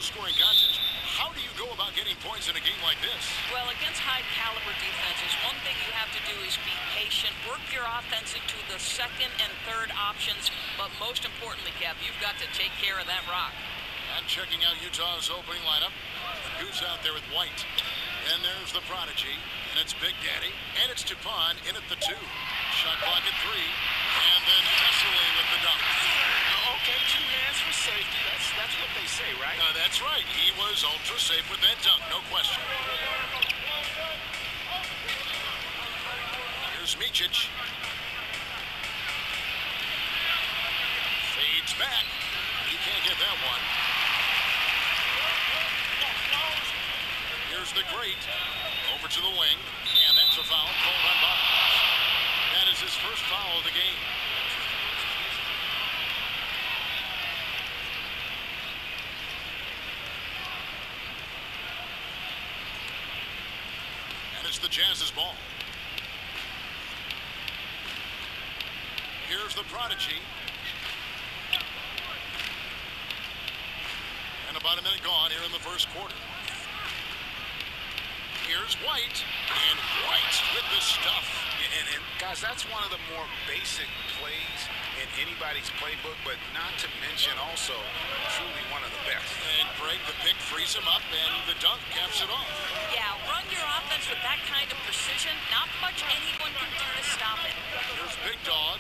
low-scoring contest. How do you go about getting points in a game like this? Well, against high-caliber defenses, one thing you have to do is be patient, work your offense into the second and third options, but most importantly, Kev, you've got to take care of that rock. And checking out Utah's opening lineup. Who's out there with White? And there's the prodigy, and it's Big Daddy, and it's Dupont in at the 2. Shot clock at 3, and then Vesely with the dunk. Okay, 2 hands for safety. That's what they say, right? That's right. He was ultra safe with that dunk, no question. Here's Micic. Fades back. He can't get that one. Here's the great. Over to the wing. And that's a foul called on Barnes. That is his first foul of the game. And it's the Jazz's ball. Here's the prodigy. And about a minute gone here in the first quarter. Here's White, and White with the stuff. And guys, that's one of the more basic plays in anybody's playbook, but not to mention also truly one of the best. And Greg, the pick frees him up, and the dunk caps it off. Yeah, run your offense with that kind of precision. Not much anyone can do to stop it. Here's Big Dog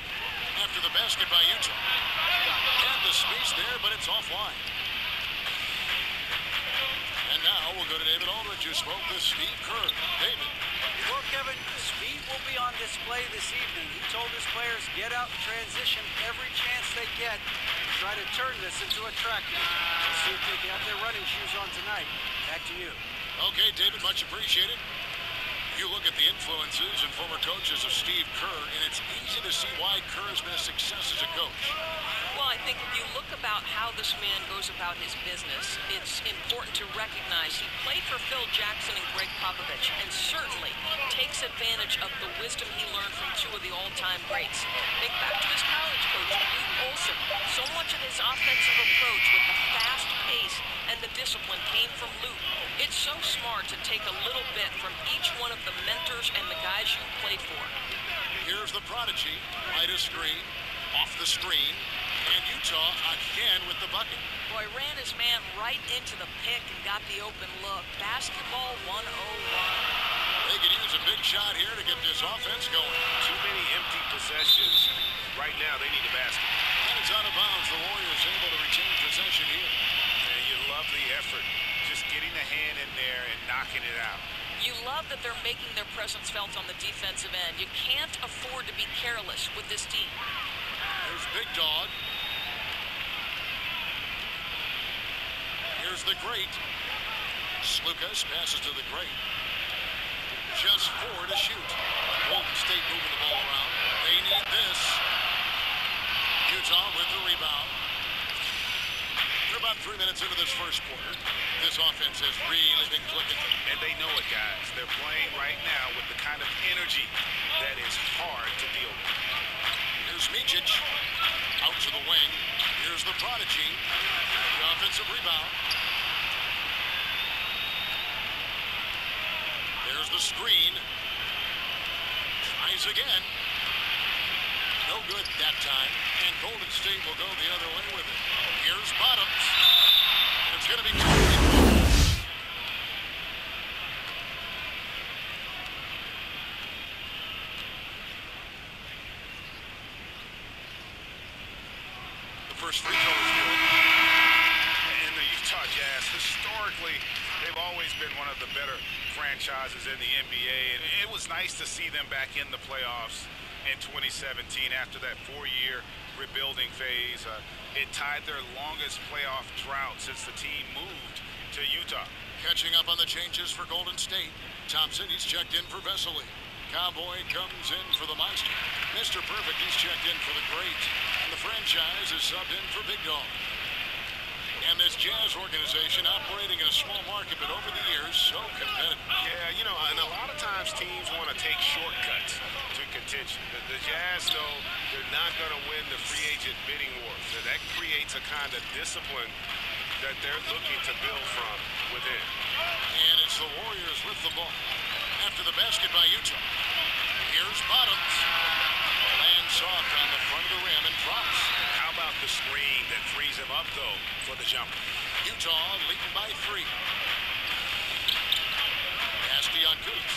after the basket by Utah. And the space there, but it's offline. And now we'll go to David Aldridge, who spoke with Steve Kerr. David. Well, Kevin, speed will be on display this evening. He told his players, get out and transition every chance they get. Try to turn this into a track meet. We'll see if they have their running shoes on tonight. Back to you. Okay, David, much appreciated. You look at the influences and former coaches of Steve Kerr, and it's easy to see why Kerr has been a success as a coach. Well, I think if you look about how this man goes about his business, it's important to recognize he played for Phil Jackson and Greg Popovich, and certainly takes advantage of the wisdom he learned from 2 of the all-time greats. Think back to his college coach, Luke Olson. So much of his offensive approach with the fast pace and the discipline came from Luke. It's so smart to take a little bit from each one of the mentors and the guys you played for. Here's the prodigy, right of screen, off the screen, and Utah again with the bucket. Boy, ran his man right into the pick and got the open look. Basketball 101. They could use a big shot here to get this offense going. Too many empty possessions. Right now, they need a basket. And it's out of bounds. The Warriors able to retain possession here. And you love the effort. Just getting the hand in there and knocking it out. You love that they're making their presence felt on the defensive end. You can't afford to be careless with this team. Here's Big Dog. Here's the great. Slukas passes to the great. Just 4 to shoot. Golden State moving the ball around. They need this. Utah with the rebound. We're about 3 minutes into this first quarter. This offense has really been clicking. And they know it, guys. They're playing right now with the kind of energy that is hard to deal with. Here's Micic. Out to the wing. Here's the prodigy. The offensive rebound. There's the screen. Tries again. No good that time. And Golden State will go the other way with it. Here's Bottoms. It's going to be the first free throw is good. And the Utah Jazz, historically, they've always been one of the better franchises in the NBA. And it was nice to see them back in the playoffs in 2017 after that 4-year rebuilding phase. It tied their longest playoff drought since the team moved to Utah. Catching up on the changes for Golden State. Thompson, he's checked in for Vesely. Cowboy comes in for the Monster. Mr. Perfect, he's checked in for the Great. And the franchise is subbed in for Big Dog. And this Jazz organization operating in a small market, but over the years, so competitive. Yeah, you know, and a lot of times teams want to take shortcuts to contention. The Jazz know they're not going to win the free agent bidding wars. So that creates a kind of discipline that they're looking to build from within. And it's the Warriors with the ball. After the basket by Utah. Here's Bottoms. Lands soft on the front of the rim and drops. How about the screen that frees him up, though, for the jumper? Utah leading by 3. Zalgiris.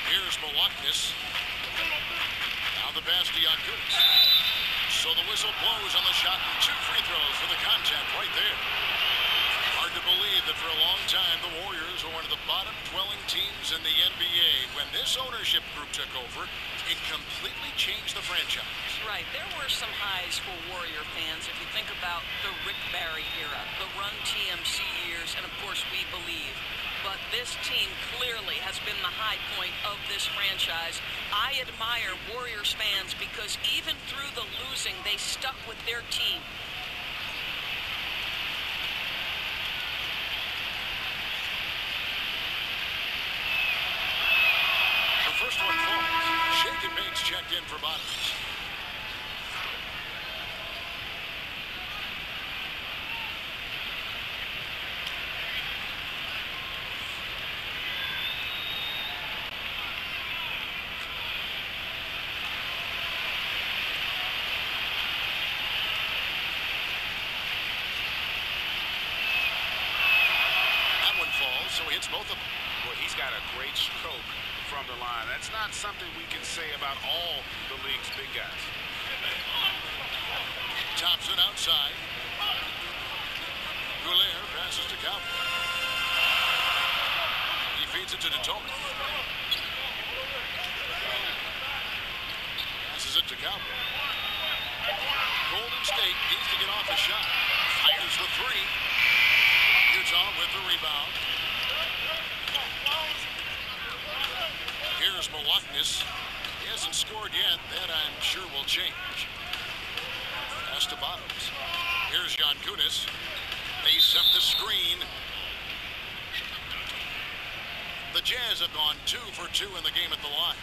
Here's Milwaukee. Now the pass to Zalgiris. So the whistle blows on the shot and 2 free throws for the contact right there. Hard to believe that for a long time the Warriors were one of the bottom-dwelling teams in the NBA. When this ownership group took over, it completely changed the franchise. Right. There were some highs for Warrior fans. If you think about the Rick Barry era, the Run TMC years, and of course We Believe. But this team clearly has been the high point of this franchise. I admire Warriors fans because even through the losing, they stuck with their team. The first one falls. Shake and Bates checked in for Bottoms. So he hits both of them. Well, he's got a great stroke from the line. That's not something we can say about all the league's big guys. Thompson outside. Goulet passes to Cowboy. He feeds it to Detome. Passes it to Cowboy. Golden State needs to get off a shot. Fires the 3. Utah with the rebound. Here's Milwaukee. He hasn't scored yet. That I'm sure will change. Pass to Bottoms. Here's Zalgiris. They set the screen. The Jazz have gone 2 for 2 in the game at the line.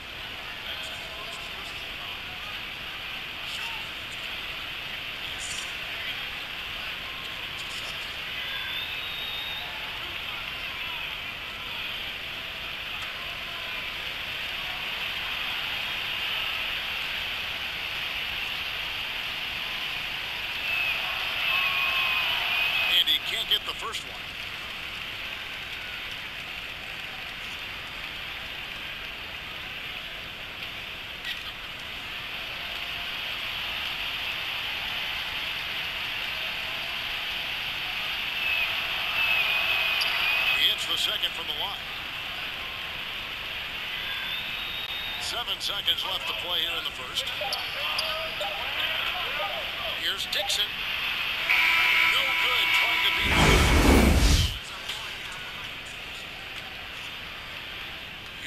Can't get the first one. He hits the second from the line. 7 seconds left to play here in the first. Here's Dixon. No good, trying to beat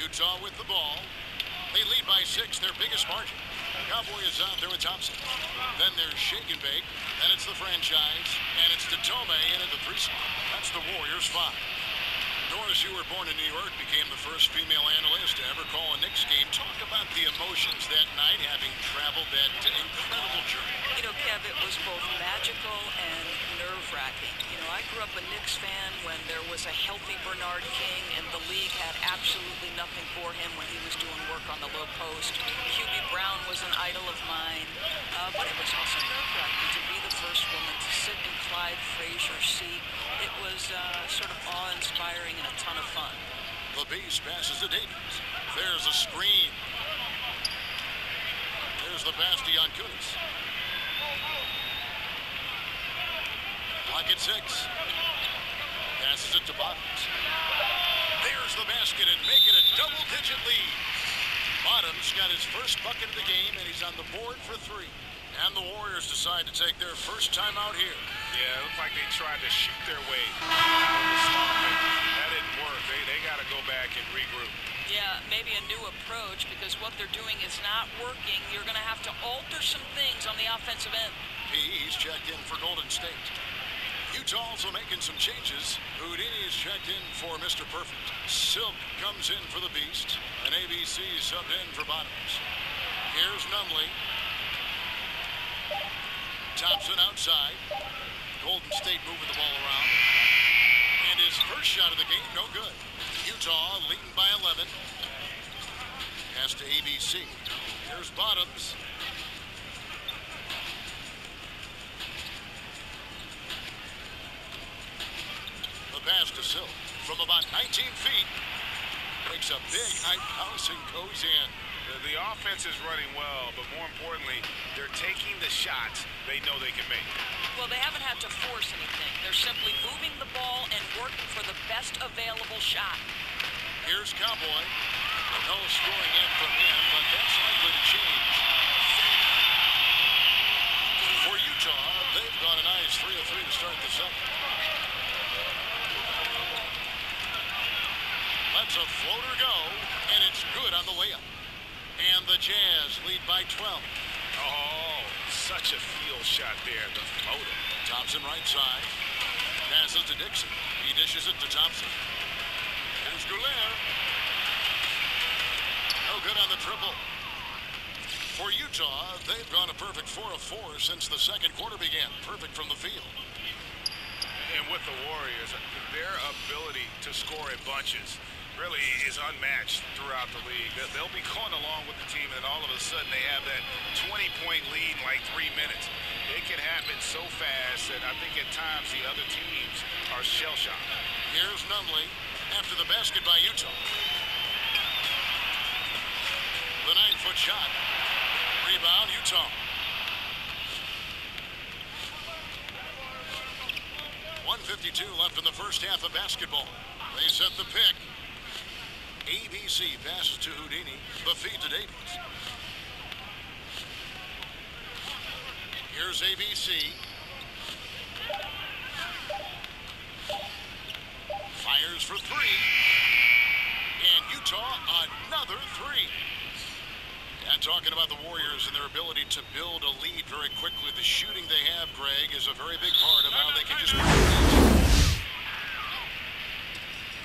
Utah with the ball. They lead by 6, their biggest margin. Cowboy is out there with Thompson. Then there's Shake and Bake. Then it's the franchise. And it's Detome in at the 3 spot. That's the Warriors 5. Doris, you were born in New York, became the first female analyst to ever call a Knicks game. Talk about the emotions that night, having traveled that incredible journey. You know, Kev, it was both magical and nerve-wracking. You know, I grew up a Knicks fan when there was a healthy Bernard King, and the league had absolutely nothing for him when he was doing work on the low post. Hubie Brown was an idol of mine, but it was also nerve-wracking to be the first woman to sit in Clyde Frazier's seat. It was sort of awe-inspiring and a ton of fun. The Beast passes to Davies. There's a screen. There's the pass to Zalgiris. Pocket 6. Passes it to Bottoms. There's the basket and make it a double-digit lead. Bottoms got his first bucket of the game, and he's on the board for 3. And the Warriors decide to take their first time out here. Yeah, it looked like they tried to shoot their way out of the slump, and that didn't work. They got to go back and regroup. Yeah, maybe a new approach, because what they're doing is not working. You're going to have to alter some things on the offensive end. He's checked in for Golden State. Utah also making some changes. Houdini's checked in for Mr. Perfect. Silk comes in for the Beast, and ABC subbed in for Bottoms. Here's Numley. Thompson outside. Golden State moving the ball around. And his first shot of the game, no good. Utah leading by 11. Pass to ABC. Here's Bottoms. The pass to Silk from about 19 feet. Makes a big height house and goes in. The offense is running well, but more importantly, they're taking the shots they know they can make. Well, they haven't had to force anything. They're simply moving the ball and working for the best available shot. Here's Cowboy. No scoring in from him, but that's likely to change. For Utah, they've gone a nice 3 of 3 to start the second. Lets a floater go, and it's good on the layup. And the Jazz lead by 12. Oh, such a field shot there, the floater. Thompson right side. Passes to Dixon. He dishes it to Thompson. Here's Goulet. No good on the triple. For Utah, they've gone a perfect 4 of 4 since the second quarter began. Perfect from the field. And with the Warriors, their ability to score in bunches really is unmatched throughout the league. They'll be going along with the team, and all of a sudden they have that 20-point lead in like 3 minutes. It can happen so fast that I think at times the other teams are shell-shocked. Here's Nunley after the basket by Utah. The 9-foot shot. Rebound, Utah. 1:52 left in the first half of basketball. They set the pick. ABC passes to Houdini. The feed to Davies. Here's ABC. Fires for 3. And Utah, another 3. And talking about the Warriors and their ability to build a lead very quickly, the shooting they have, Greg, is a very big part of how they can just...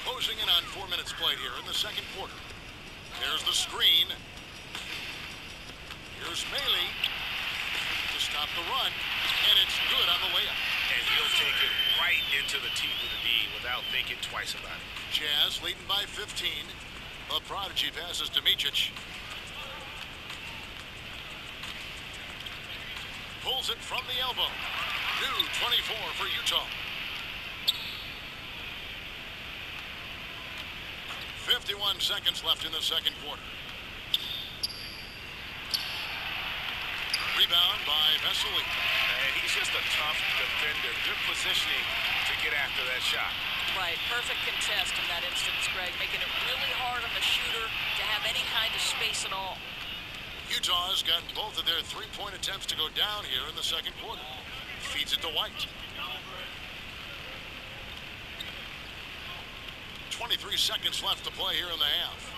Closing in on 4 minutes played here in the second quarter. There's the screen. Here's Maley to stop the run, and it's good on the layup. And he'll take it right into the teeth of the D without thinking twice about it. Jazz leading by 15. The prodigy passes to Micic. Pulls it from the elbow. New 24 for Utah. 51 seconds left in the second quarter. Rebound by Vesely. And he's just a tough defender. Good positioning to get after that shot. Right, perfect contest in that instance, Greg, making it really hard on the shooter to have any kind of space at all. Utah has gotten both of their three-point attempts to go down here in the second quarter. Feeds it to White. 23 seconds left to play here in the half.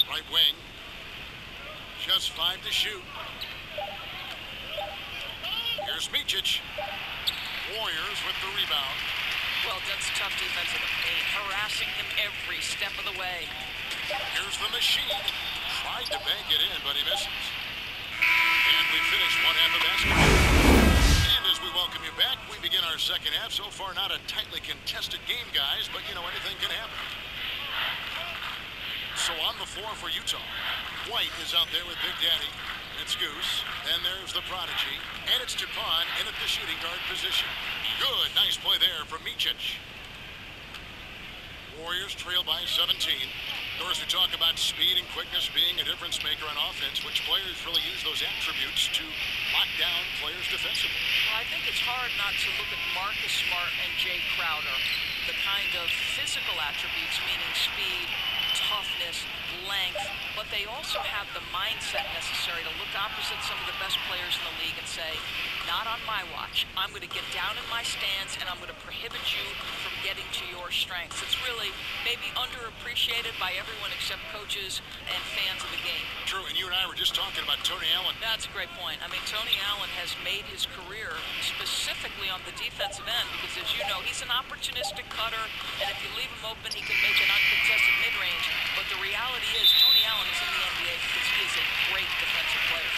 Right wing. Just 5 to shoot. Here's Micic. Warriors with the rebound. Well, that's tough defense in the paint, harassing him every step of the way. Here's the machine. Tried to bank it in, but he misses. And we finish one half of basketball. And as we welcome you back, we begin our second half. So far, not a tightly contested game, guys, but, you know, anything can happen. So on the floor for Utah, White is out there with Big Daddy. It's Goose. And there's the prodigy. And it's Dupont in at the shooting guard position. Good. Nice play there from Micic. Warriors trail by 17. Of course, we talk about speed and quickness being a difference maker on offense. Which players really use those attributes to lock down players defensively? Well, I think it's hard not to look at Marcus Smart and Jay Crowder. The kind of physical attributes, meaning speed, toughness, length, but they also have the mindset necessary to look opposite some of the best players in the league and say, not on my watch. I'm going to get down in my stance and I'm going to prohibit you from getting to your strengths. It's really maybe underappreciated by everyone except coaches and fans of the game. True, and you and I were just talking about Tony Allen. That's a great point. I mean, Tony Allen has made his career specifically on the defensive end because, as you know, he's an opportunistic cutter, and if you leave him open, he can make an uncontested mid-range. But the reality is Tony Allen is in the NBA because he is a great defensive player.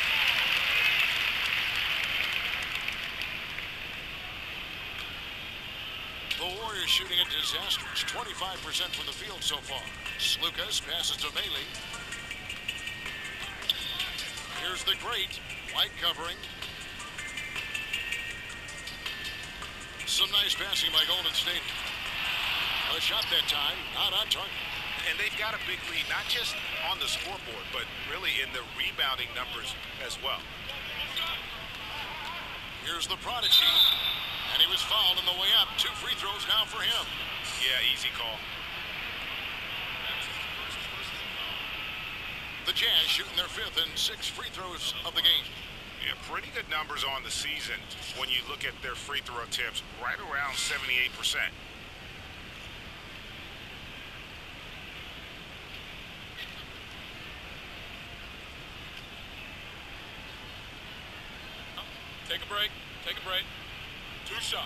disastrous. 25% from the field so far. Slukas passes to Melee. Here's the great. White covering. Some nice passing by Golden State. A shot that time, not on target. And they've got a big lead, not just on the scoreboard, but really in the rebounding numbers as well. Here's the prodigy, and he was fouled on the way up. 2 free throws now for him. Yeah, easy call. The Jazz shooting their 5th and 6th free throws of the game. Yeah, pretty good numbers on the season when you look at their free throw attempts, right around 78%. Take a break. Take a break. 2 shots.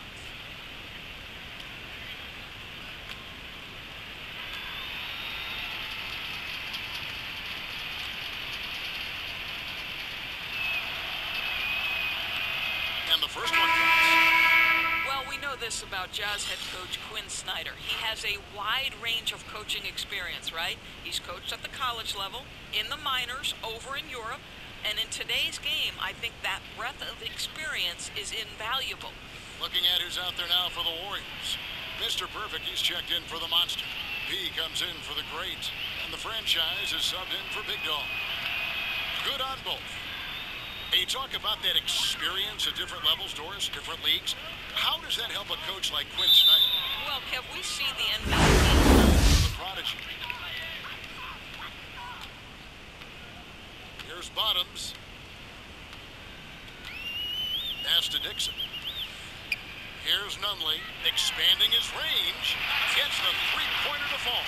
And the first one comes. Well, we know this about Jazz head coach Quinn Snyder. He has a wide range of coaching experience, right? He's coached at the college level, in the minors, over in Europe. And in today's game, I think that breadth of experience is invaluable. Looking at who's out there now for the Warriors. Mr. Perfect, he's checked in for the Monster. P comes in for the Great. And the franchise is subbed in for Big Dog. Good on both. Hey, you talk about that experience at different levels, Doris, different leagues. How does that help a coach like Quinn Snyder? Well, Kev, we see the NBA. The prodigy. Here's Bottoms. Pass to Dixon. Here's Nunley, expanding his range. Gets the three-pointer to fall.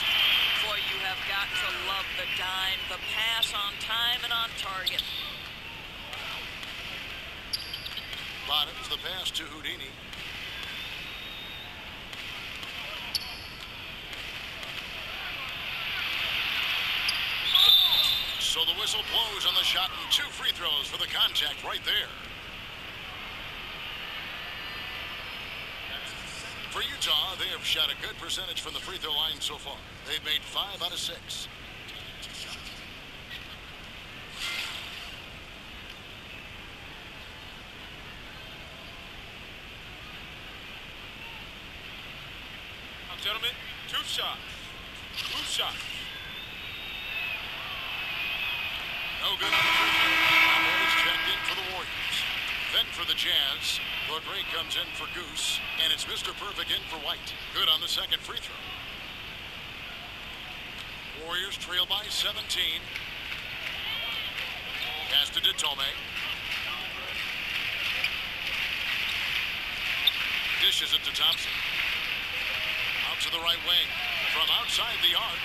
Boy, you have got to love the dime, the pass on time and on target. Bottoms, the pass to Houdini. So the whistle blows on the shot and 2 free throws for the contact right there. For Utah, they have shot a good percentage from the free throw line so far. They've made 5 out of 6. Gentlemen, 2 shots. 2 shots. No good on the free throw. Cowboys checked in for the Warriors. Then for the Jazz, the Great comes in for Goose, and it's Mr. Perfect in for White. Good on the second free throw. Warriors trail by 17. Pass to Ditome. Dishes it to Thompson. Out to the right wing. From outside the arc.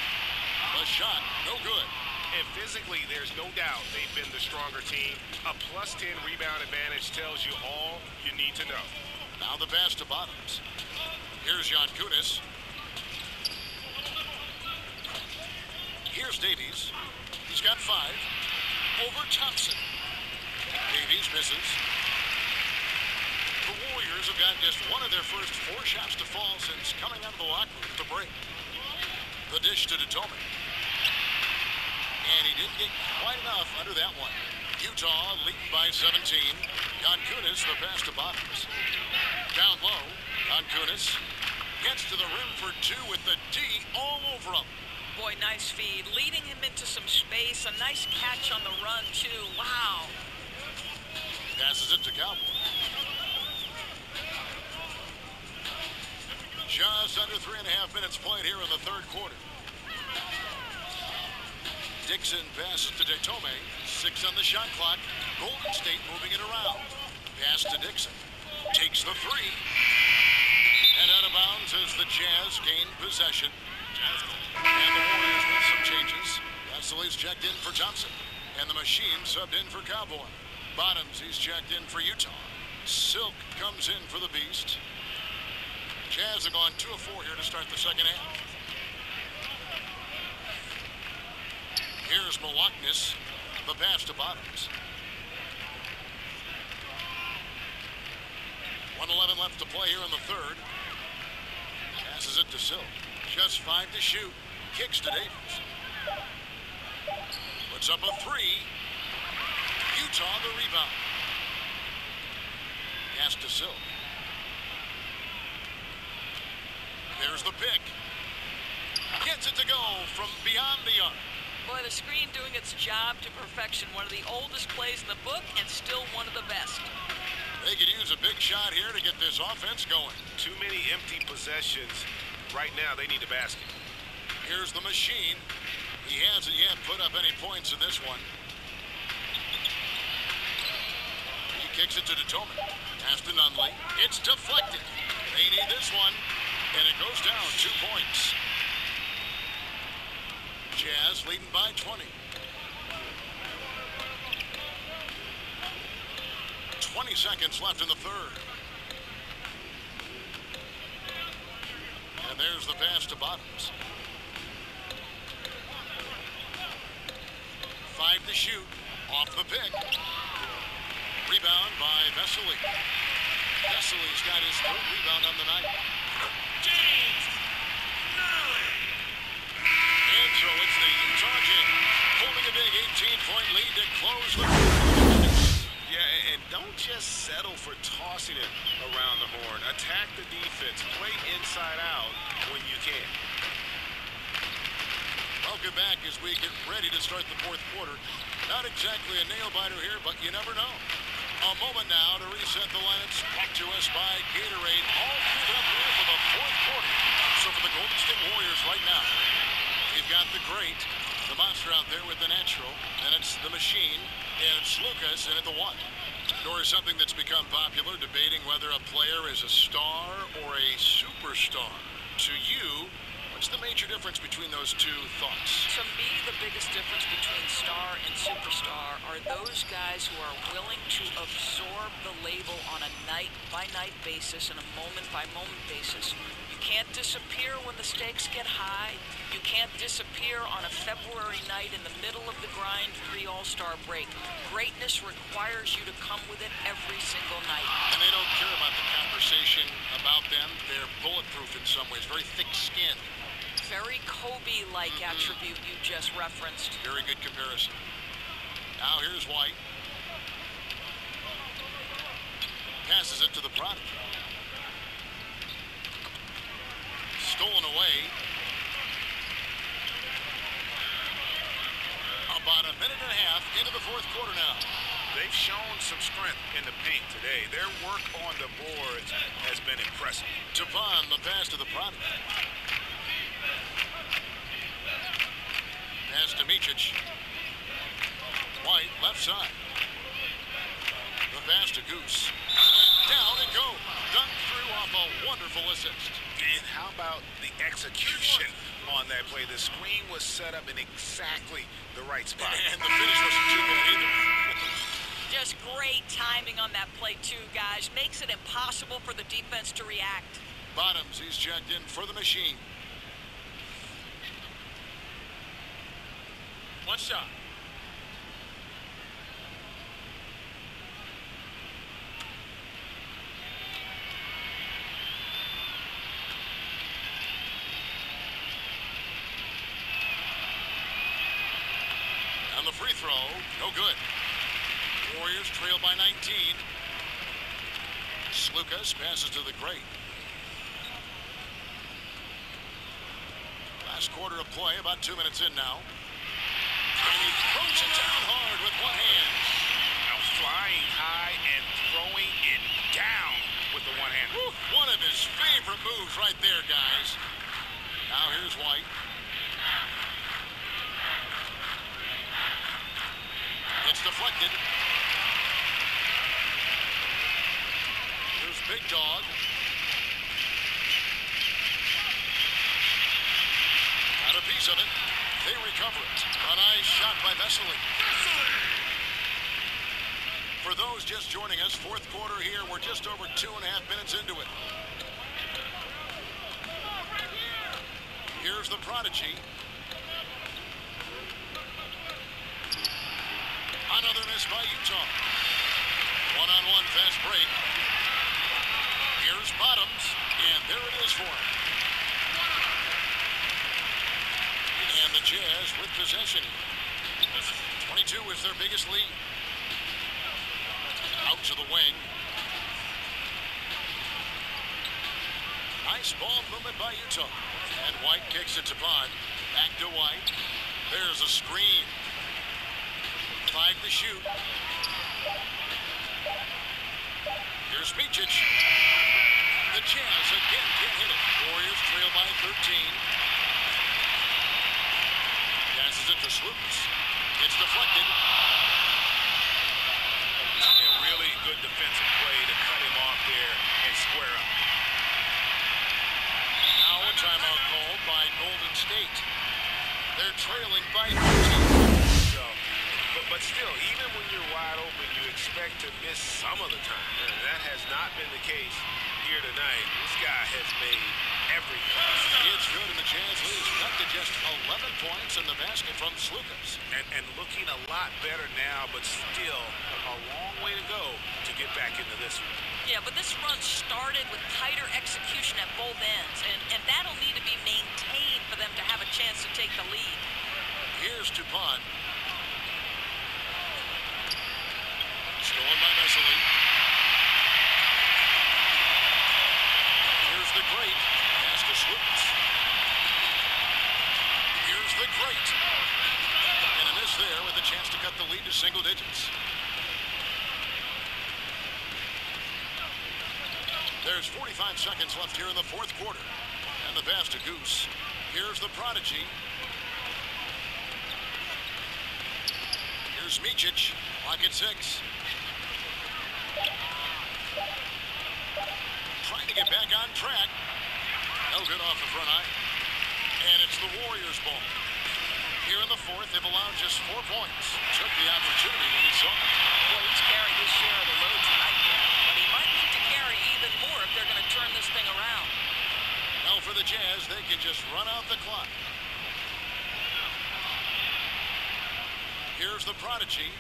The shot, no good. And physically, there's no doubt they've been the stronger team. A +10 rebound advantage tells you all you need to know. Now the pass to Bottoms. Here's Kunis. Here's Davies. He's got 5. Over Thompson. Davies misses. The Warriors have gotten just one of their first 4 shots to fall since coming out of the locker room to break. The dish to Ditome. And he didn't get quite enough under that one. Utah leading by 17. Kunis, the pass to Bottoms. Down low, Kunis gets to the rim for 2 with the D all over him. Boy, nice feed. Leading him into some space. A nice catch on the run, too. Wow. Passes it to Cowboy. Just under 3.5 minutes played here in the third quarter. Dixon passes to Ditome. 6 on the shot clock. Golden State moving it around. Pass to Dixon. Takes the 3. And out of bounds as the Jazz gain possession. And the Warriors with some changes. Vassili's checked in for Thompson. And the Machine subbed in for Cowboy. Bottoms, he's checked in for Utah. Silk comes in for the Beast. Jazz have gone 2 of 4 here to start the second half. Here's Milwaukee. The pass to Bottoms. 1:11 left to play here in the third. Pass Passes it to Silk. Just 5 to shoot. Kicks to Davis. Puts up a 3. Utah the rebound. Pass to Silk. There's the pick. Gets it to go from beyond the arc. Boy, the screen doing its job to perfection. One of the oldest plays in the book and still one of the best. They could use a big shot here to get this offense going. Too many empty possessions. Right now, they need a basket. Here's the machine. He hasn't yet put up any points in this one. He kicks it to Detoman. Pass to Nunley. It's deflected. They need this one. And it goes down 2 points. Jazz leading by 20. 20 seconds left in the third. And there's the pass to Bottoms. 5 to shoot. Off the pick. Rebound by Vesely. Vesely's got his 3rd rebound on the night. James Nunley. And so it's the Utah Jazz holding a big 18-point lead to close the. Yeah, and don't just settle for tossing it around the horn. Attack the defense. Play inside out when you can. Welcome back as we get ready to start the 4th quarter. Not exactly a nail-biter here, but you never know. A moment now to reset the lineups. Brought to us by Gatorade. All queued up here for the 4th quarter. So for the Golden State Warriors right now, we've got the great, the monster out there with the natural, and it's the machine, and it's Lucas in at the 1. Nor is something that's become popular, debating whether a player is a star or a superstar. To you, what's the major difference between those two thoughts? To me, the biggest difference between star and superstar are those guys who are willing to absorb the label on a night-by-night basis and a moment-by-moment basis. You can't disappear when the stakes get high. You can't disappear on a February night in the middle of the grind pre-All-Star break. Greatness requires you to come with it every single night. And they don't care about the conversation about them. They're bulletproof in some ways, very thick-skinned. Very Kobe-like attribute you just referenced. Very good comparison. Now here's White. Passes it to the prodigy. Stolen away. About a minute and a half into the 4th quarter now. They've shown some strength in the paint today. Their work on the boards has been impressive. Tapon, the pass to the prodigy. Pass to Micic. White, left side. The pass to Goose. And down it goes. Dunk through off a wonderful assist. And how about the execution on that play? The screen was set up in exactly the right spot. And the finish wasn't too bad either. Just great timing on that play, too, guys. Makes it impossible for the defense to react. Bottoms, he's checked in for the machine. One shot. On the free throw, no good. Warriors trail by 19. Lucas passes to the great. Last quarter of play, about 2 minutes in now. And he throws it down hard with one hand. Now flying high and throwing it down with the one hand. Woo, one of his favorite moves right there, guys. Now here's White. It's deflected. Here's Big Dog. Got a piece of it. They recover it. A nice shot by Vesely. For those just joining us, 4th quarter here. We're just over 2.5 minutes into it. Here's the prodigy. Another miss by Utah. One-on-one fast break. Here's Bottoms, and there it is for him. Jazz with possession. 22 is their biggest lead. Out to the wing. Nice ball movement by Utah. And White kicks it to Bond. Back to White. There's a screen. 5 to shoot. Here's Micic. The Jazz again can't hit it. Warriors trail by 13. Passes it to Slukas. It's deflected. Yeah, really good defensive play to cut him off there and square up. Now a timeout called by Golden State. They're trailing by 13. So, but still, even when you're wide open, you expect to miss some of the time. And that has not been the case here tonight. This guy has made everything. It's good, and the Jazz lead cut to just 11 points in the basket from Slukas. And looking a lot better now, but still a long way to go to get back into this one. Yeah, but this run started with tighter execution at both ends, and that'll need to be maintained for them to have a chance to take the lead. Here's Dupont. Stolen by Vesely. Here's the great. Pass to Slukas. Here's the great. And a miss there with a chance to cut the lead to single digits. There's 45 seconds left here in the fourth quarter. And the pass to Goose. Here's the prodigy. Here's Micic. Clock at 6. Trying to get back on track. No good off the front eye. And it's the Warriors' ball. Here in the fourth, they've allowed just 4 points. Took the opportunity when he saw it. Well, he's carried his share of the load tonight, but he might need to carry even more if they're going to turn this thing around. Now for the Jazz, they can just run out the clock. Here's the prodigy.